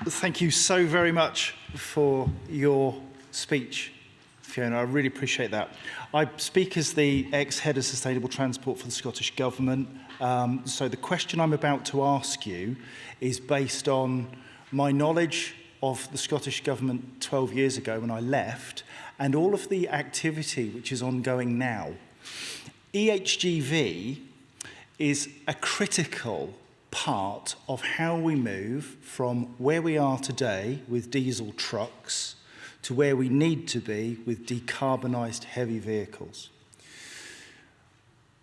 Thank you so very much for your speech, Fiona. I really appreciate that. I speak as the ex-head of sustainable transport for the Scottish Government. So the question I'm about to ask you is based on my knowledge of the Scottish Government 12 years ago when I left, and all of the activity which is ongoing now. EHGV is a critical part of how we move from where we are today with diesel trucks to where we need to be with decarbonised heavy vehicles.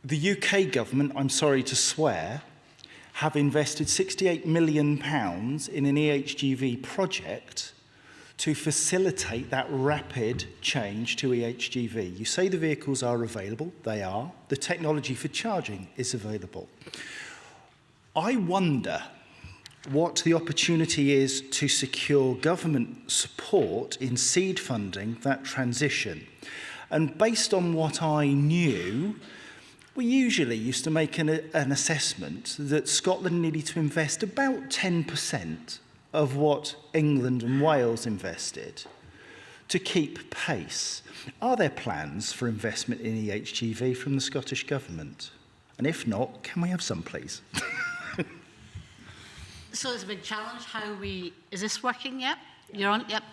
The UK government, I'm sorry to swear, have invested £68 million in an EHGV project to facilitate that rapid change to EHGV. You say the vehicles are available, they are. The technology for charging is available. I wonder what the opportunity is to secure government support in seed funding that transition. And based on what I knew, we usually used to make an assessment that Scotland needed to invest about 10% of what England and Wales invested to keep pace. Are there plans for investment in EHGV from the Scottish Government? And if not, can we have some, please? So it's a big challenge how we... Is this working yet? You're on? Yep.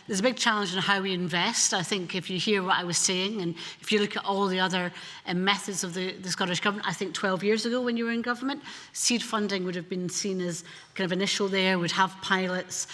There's a big challenge in how we invest. I think if you hear what I was saying, and if you look at all the other methods of the Scottish Government, I think 12 years ago when you were in government, seed funding would have been seen as kind of initial there, would have pilots.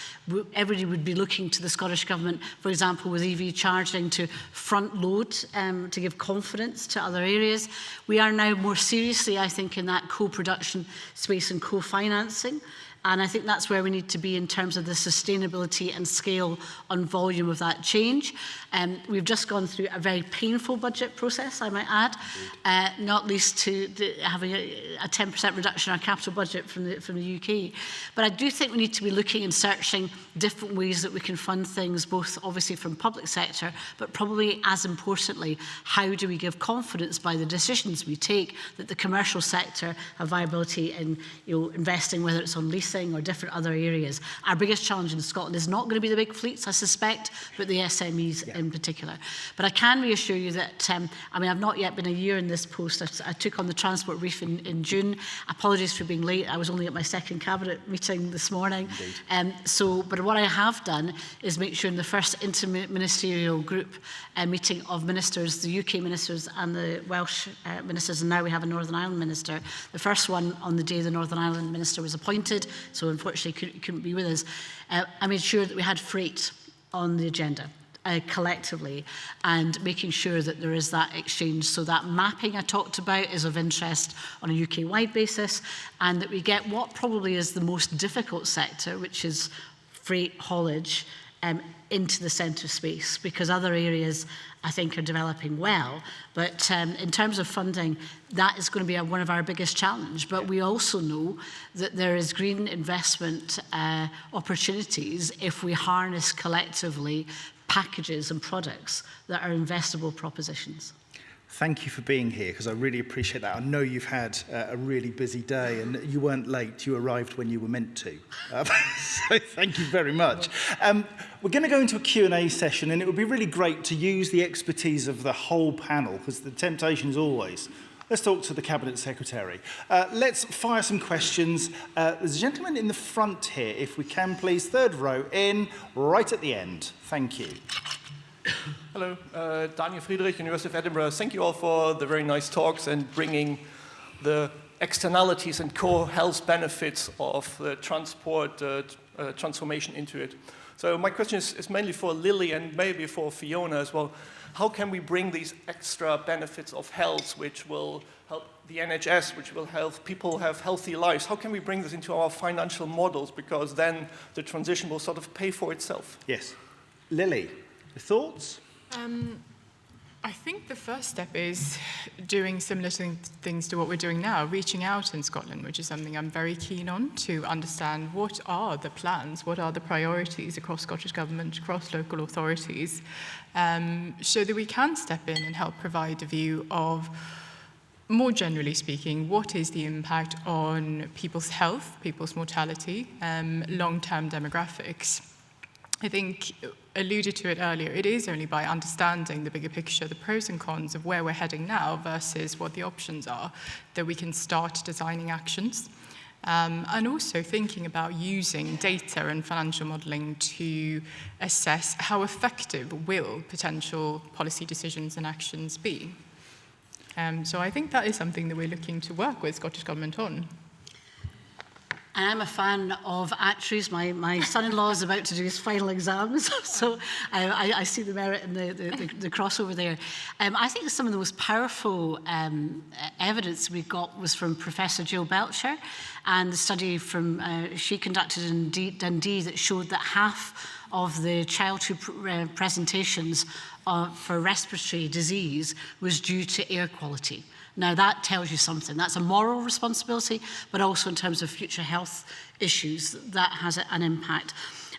Everybody would be looking to the Scottish Government, for example, with EV charging to front load, to give confidence to other areas. We are now more seriously, I think, in that co-production space and co-financing. And I think that's where we need to be in terms of the sustainability and scale on volume of that change. We've just gone through a very painful budget process, I might add, not least to having a 10% reduction in our capital budget from the UK. But I do think we need to be looking and searching different ways that we can fund things, both obviously from public sector, but probably as importantly, how do we give confidence by the decisions we take that the commercial sector have viability in investing, whether it's on leasing or different other areas. Our biggest challenge in Scotland is not going to be the big fleets, I suspect, but the SMEs in particular. But I can reassure you that, I mean, I've not yet been a year in this post. I took on the transport brief in June. Apologies for being late. I was only at my second cabinet meeting this morning. But what I have done is make sure in the first interministerial group meeting of ministers, the UK ministers and the Welsh ministers, and now we have a Northern Ireland minister. The first one on the day the Northern Ireland minister was appointed, so unfortunately couldn't be with us. I made sure that we had freight on the agenda collectively, and making sure that there is that exchange, so that mapping I talked about is of interest on a UK-wide basis, and that we get what probably is the most difficult sector, which is freight haulage, into the centre space, because other areas I think are developing well. But in terms of funding, that is going to be one of our biggest challenges. But we also know that there is green investment opportunities if we harness collectively packages and products that are investable propositions. Thank you for being here, because I really appreciate that. I know you've had a really busy day, and you weren't late. You arrived when you were meant to. So thank you very much. We're going to go into a Q&A session, and it would be really great to use the expertise of the whole panel, because the temptation is always, let's talk to the Cabinet Secretary. Let's fire some questions. There's a gentleman in the front here, if we can please. Third row in, right at the end. Thank you. Hello, Daniel Friedrich, University of Edinburgh. Thank you all for the very nice talks and bringing the externalities and core health benefits of the transport transformation into it. So my question is mainly for Lily and maybe for Fiona as well. How can we bring these extra benefits of health, which will help the NHS, which will help people have healthy lives? How can we bring this into our financial models? Because then the transition will sort of pay for itself. Yes. Lily? Thoughts? I think the first step is doing similar things to what we're doing now, reaching out in Scotland, which is something I'm very keen on, to understand what are the plans, what are the priorities across Scottish Government, across local authorities, so that we can step in and help provide a view of more generally speaking, what is the impact on people's health, people's mortality, long-term demographics? I think, alluded to it earlier, it is only by understanding the bigger picture, the pros and cons of where we're heading now versus what the options are, that we can start designing actions. And also thinking about using data and financial modelling to assess how effective will potential policy decisions and actions be. So I think that is something that we're looking to work with Scottish Government on. I'm a fan of actuaries. My son-in-law is about to do his final exams, so I see the merit in the crossover there. I think some of the most powerful evidence we got was from Professor Jill Belcher, and the study from she conducted in Dundee that showed that half of the childhood presentations for respiratory disease was due to air quality. Now that tells you something. That's a moral responsibility, but also in terms of future health issues, that has an impact.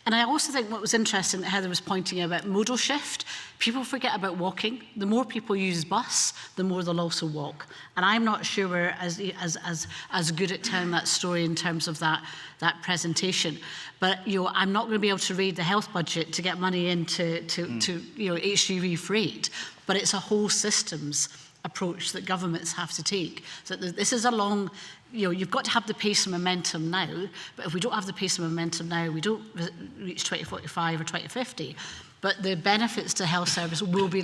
And I also think what was interesting that Heather was pointing out about modal shift, people forget about walking. The more people use bus, the more they'll also walk. And I'm not sure we're as good at telling that story in terms of that presentation. But I'm not going to be able to read the health budget to get money into HGV freight, but it's a whole systems approach that governments have to take. So this is a long, you've got to have the pace and momentum now, but if we don't have the pace and momentum now, we don't reach 2045 or 2050. But the benefits to health service will be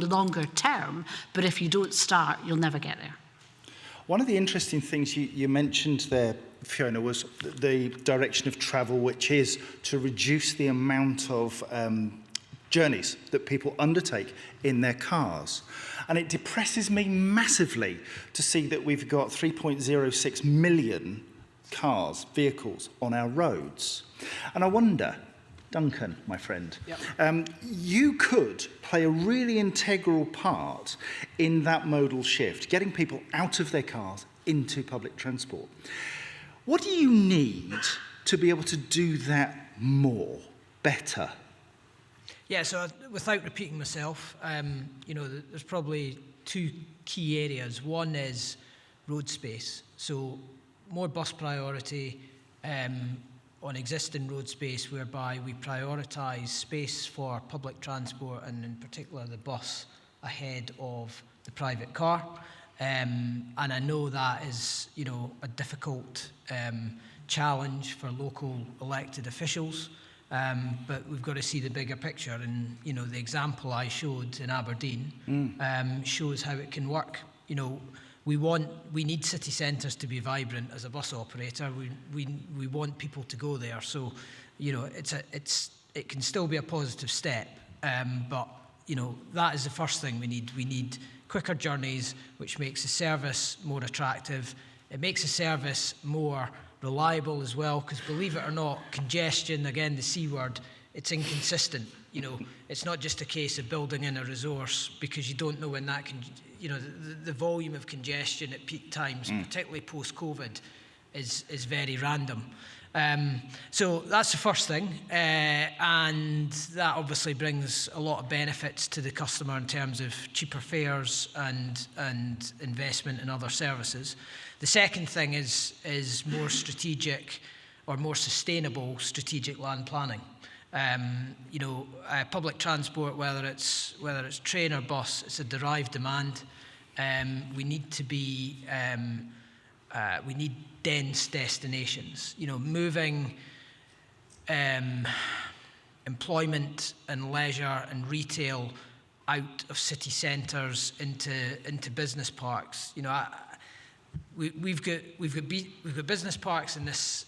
longer term, but if you don't start, you'll never get there. One of the interesting things you mentioned there, Fiona, was the direction of travel, which is to reduce the amount of journeys that people undertake in their cars. And it depresses me massively to see that we've got 3.06 million cars, vehicles on our roads. And I wonder, Duncan, my friend, you could play a really integral part in that modal shift, getting people out of their cars into public transport. What do you need to be able to do that more, better? Yeah, so without repeating myself, there's probably two key areas. One is road space. So more bus priority on existing road space, whereby we prioritise space for public transport and in particular the bus ahead of the private car. And I know that is, a difficult challenge for local elected officials. But we've got to see the bigger picture, and the example I showed in Aberdeen shows how it can work. We need city centres to be vibrant as a bus operator. We want people to go there, so it can still be a positive step. But that is the first thing we need. We need quicker journeys, which makes the service more attractive. It makes the service more reliable as well, because believe it or not, congestion, again the C word, it's inconsistent. It's not just a case of building in a resource because you don't know when that can, the volume of congestion at peak times, particularly post-COVID, is very random. So that's the first thing, and that obviously brings a lot of benefits to the customer in terms of cheaper fares and investment in other services. The second thing is more strategic or more sustainable strategic land planning. Public transport, whether it's train or bus, it's a derived demand. We need to be we need dense destinations. Moving employment and leisure and retail out of city centres into business parks. We've got business parks in this.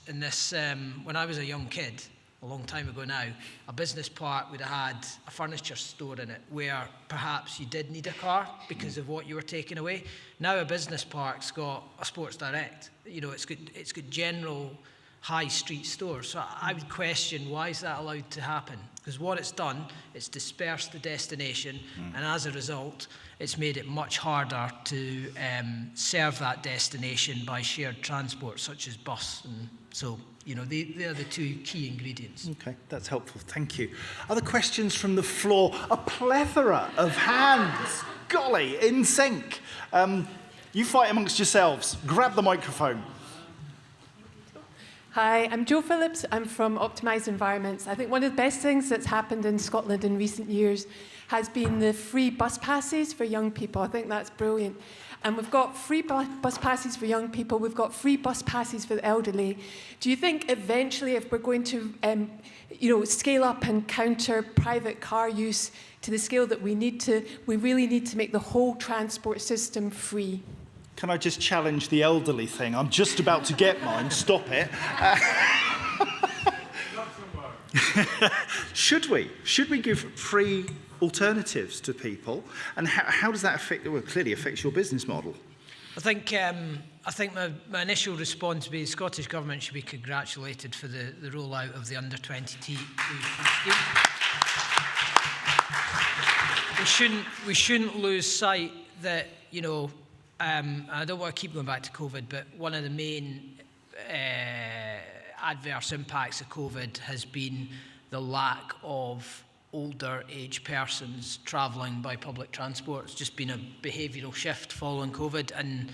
When I was a young kid, a long time ago now, a business park would have had a furniture store in it where perhaps you did need a car because of what you were taking away. Now a business park's got a Sports Direct. It's got general high street stores. So I would question, why is that allowed to happen? Because what it's done, it's dispersed the destination, and as a result, it's made it much harder to serve that destination by shared transport, such as bus. And so, they are the two key ingredients. Okay, that's helpful. Thank you. Other questions from the floor? A plethora of hands. Golly, in sync. You fight amongst yourselves. Grab the microphone. Hi, I'm Jo Phillips. I'm from Optimised Environments. I think one of the best things that's happened in Scotland in recent years has been the free bus passes for young people. I think that's brilliant. And we've got free bus passes for young people. We've got free bus passes for the elderly. Do you think eventually, if we're going to scale up and counter private car use to the scale that we really need to make the whole transport system free? Can I just challenge the elderly thing? I'm just about to get mine. Stop it. Should we? Should we give free alternatives to people? And how does that affect? Well, clearly affects your business model. I think my initial response would be the Scottish Government should be congratulated for the rollout of the under-22 scheme. We shouldn't lose sight that, I don't want to keep going back to COVID, but one of the main adverse impacts of COVID has been the lack of older age persons travelling by public transport. It's just been a behavioural shift following COVID, and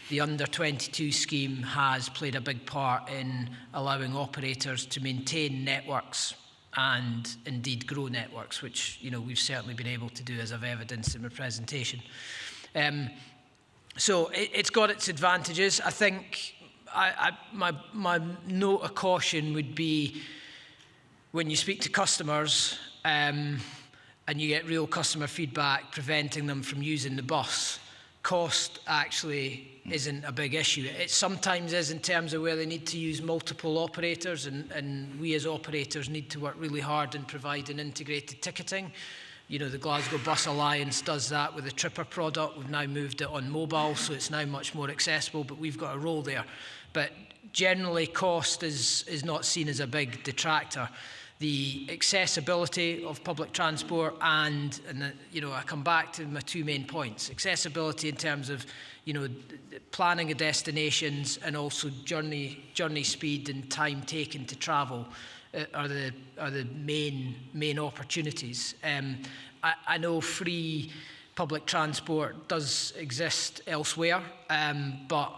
the under-22 scheme has played a big part in allowing operators to maintain networks and indeed grow networks, which we've certainly been able to do, as I've evidenced in my presentation. So it's got its advantages. I think my note of caution would be when you speak to customers and you get real customer feedback preventing them from using the bus, cost actually isn't a big issue. It sometimes is in terms of where they need to use multiple operators, and we as operators need to work really hard in providing integrated ticketing. The Glasgow Bus Alliance does that with the Tripper product. We've now moved it on mobile, so it's now much more accessible, but we've got a role there. But generally, cost is not seen as a big detractor. The accessibility of public transport and I come back to my two main points. Accessibility in terms of, planning of destinations and also journey speed and time taken to travel are the main opportunities. I know free public transport does exist elsewhere, but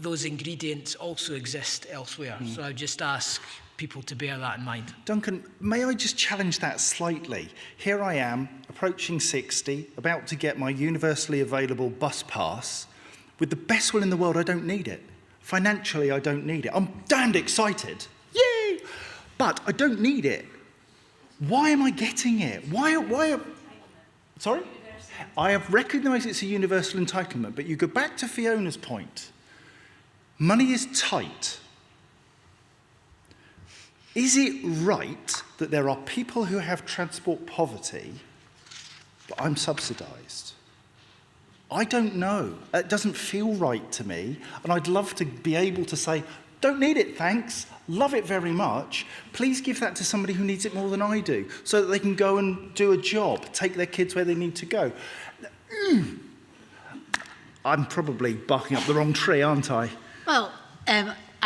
those ingredients also exist elsewhere. So I would just ask people to bear that in mind. Duncan, may I just challenge that slightly? Here I am, approaching 60, about to get my universally available bus pass. With the best will in the world, I don't need it. Financially, I don't need it. I'm damned excited. Yay! But I don't need it. Why am I getting it? Sorry? I have recognised it's a universal entitlement, but you go back to Fiona's point. Money is tight. Is it right that there are people who have transport poverty, but I'm subsidised? I don't know. It doesn't feel right to me, and I'd love to be able to say, don't need it, thanks, love it very much. Please give that to somebody who needs it more than I do, so that they can go and do a job, take their kids where they need to go. I'm probably barking up the wrong tree, aren't I? Well,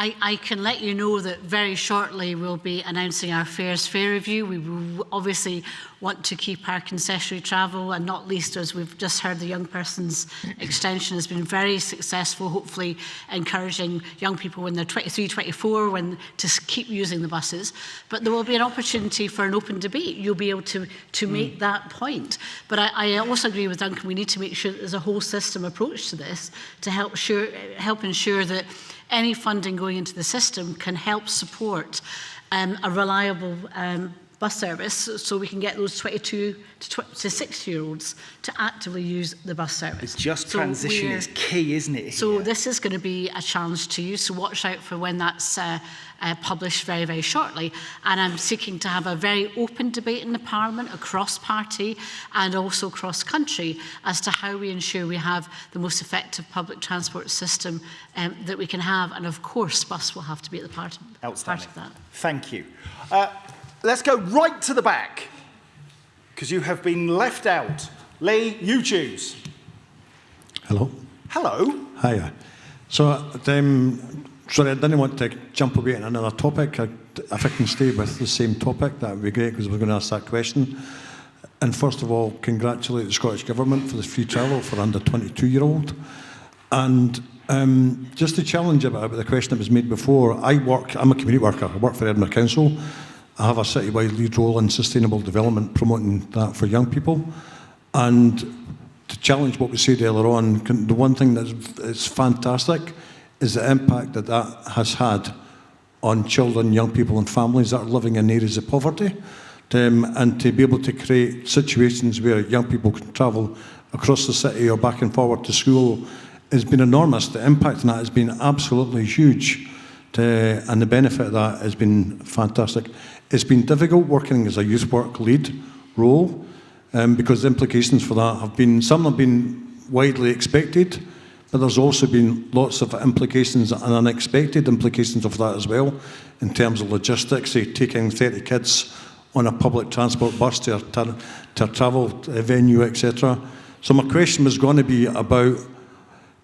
I can let you know that very shortly we'll be announcing our fares fare review. We will obviously want to keep our concessionary travel, and not least, as we've just heard, the young person's extension has been very successful, hopefully encouraging young people when they're 23, 24 to keep using the buses. But there will be an opportunity for an open debate. You'll be able to make that point. But I also agree with Duncan, we need to make sure that there's a whole system approach to this to help ensure that any funding going into the system can help support a reliable bus service, so we can get those 22 to 60-year-olds to actively use the bus service. It's just transition is key, isn't it? So this is going to be a challenge to you, so watch out for when that's published very, very shortly. And I'm seeking to have a very open debate in the Parliament, across party and also cross country, as to how we ensure we have the most effective public transport system that we can have. And of course, bus will have to be at the part of that. Thank you. Let's go right to the back, because you have been left out. Lee, you choose. Hello. Hello. Hiya. So, sorry, I didn't want to jump away to another topic. If I can stay with the same topic, that would be great, because we're going to ask that question. and first of all, congratulate the Scottish Government for the free travel for under 22-year-old. And just to challenge about the question that was made before, I'm a community worker. I work for Edinburgh Council. I have a citywide lead role in sustainable development, promoting that for young people. And to challenge what we said earlier on, the one thing that's fantastic is the impact that that has had on children, young people and families that are living in areas of poverty. And to be able to create situations where young people can travel across the city or back and forward to school has been enormous. The impact on that has been absolutely huge, and the benefit of that has been fantastic. It's been difficult working as a youth work lead role, because the implications for that have been, some have been widely expected, but there's also been lots of implications and unexpected implications of that as well, in terms of logistics, say taking 30 kids on a public transport bus to a travel venue, etc. So my question was going to be about,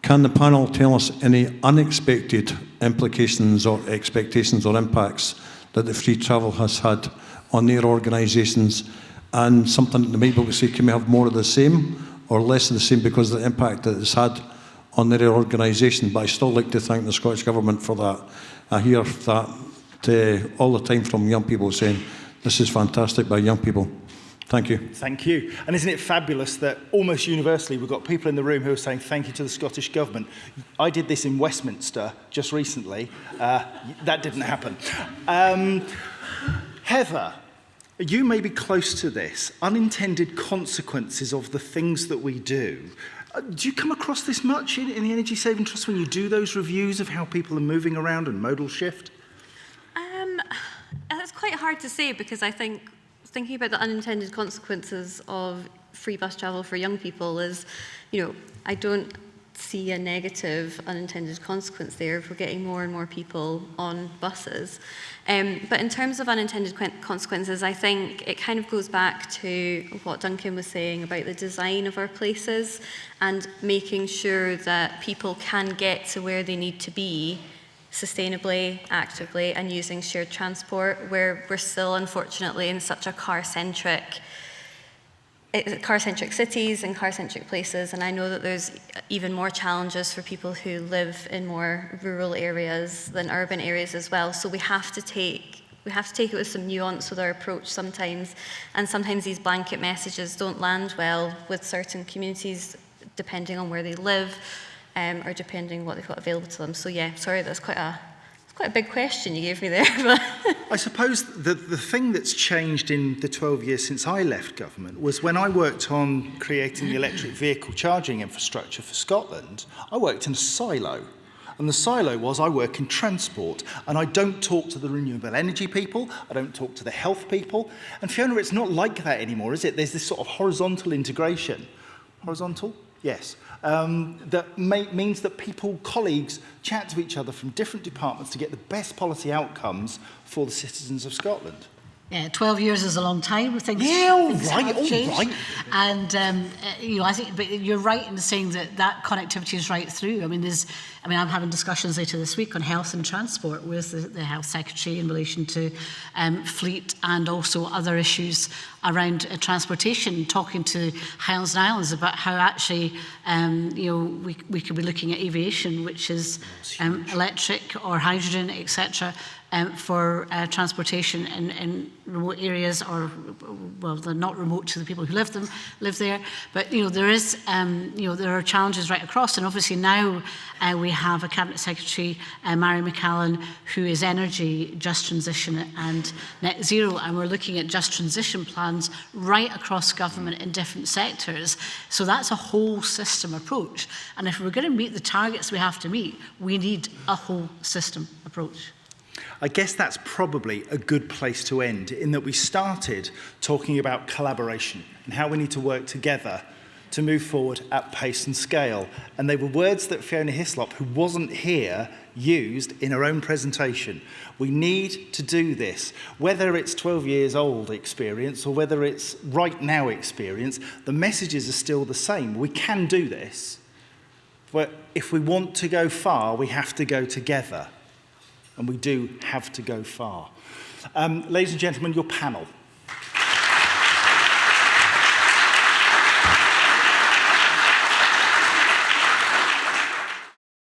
can the panel tell us any unexpected implications or expectations or impacts that the free travel has had on their organisations, and something that they might be able to say, can we have more of the same or less of the same because of the impact that it's had on their organisation? But I still like to thank the Scottish Government for that. I hear that all the time from young people saying, this is fantastic by young people. Thank you. Thank you. And isn't it fabulous that almost universally we've got people in the room who are saying thank you to the Scottish Government. I did this in Westminster just recently. That didn't happen. Heather, you may be close to this. Unintended consequences of the things that we do. Do you come across this much in the Energy Saving Trust when you do those reviews of how people are moving around and modal shift? It's quite hard to say, because I think thinking about the unintended consequences of free bus travel for young people is, I don't see a negative unintended consequence there if we're getting more and more people on buses. But in terms of unintended consequences, I think it kind of goes back to what Duncan was saying about the design of our places and making sure that people can get to where they need to be sustainably, actively, and using shared transport, where we're still, unfortunately, in such a car-centric cities and car-centric places. And I know that there's even more challenges for people who live in more rural areas than urban areas as well. So we have to take it with some nuance with our approach sometimes. And sometimes these blanket messages don't land well with certain communities, depending on where they live. Or depending what they've got available to them. So yeah, sorry, that's quite a big question you gave me there. But I suppose the thing that's changed in the 12 years since I left government was when I worked on creating the electric vehicle charging infrastructure for Scotland, I worked in a silo. And the silo was, I work in transport, and I don't talk to the renewable energy people, I don't talk to the health people. And Fiona, it's not like that anymore, is it? There's this sort of horizontal integration. Horizontal? Yes. That means that colleagues, chat to each other from different departments to get the best policy outcomes for the citizens of Scotland. Yeah, 12 years is a long time. Things all right. And I think, but you're right in saying that connectivity is right through. I'm having discussions later this week on health and transport with the Health Secretary in relation to fleet and also other issues around transportation, talking to Highlands and Islands about how actually, we could be looking at aviation, which is electric or hydrogen, etc., for transportation in remote areas, or they're not remote to the people who live there. But there are challenges right across, and obviously now we have a Cabinet Secretary, Mary McCallan, who is energy, just transition, and net zero, and we're looking at just transition plans right across government in different sectors. So that's a whole system approach, and if we're going to meet the targets we have to meet, we need a whole system approach. I guess that's probably a good place to end, in that we started talking about collaboration and how we need to work together to move forward at pace and scale. And they were words that Fiona Hislop, who wasn't here, used in her own presentation. We need to do this. Whether it's 12 years old experience or whether it's right now experience, the messages are still the same. We can do this. But if we want to go far, we have to go together. And we do have to go far. Ladies and gentlemen, your panel.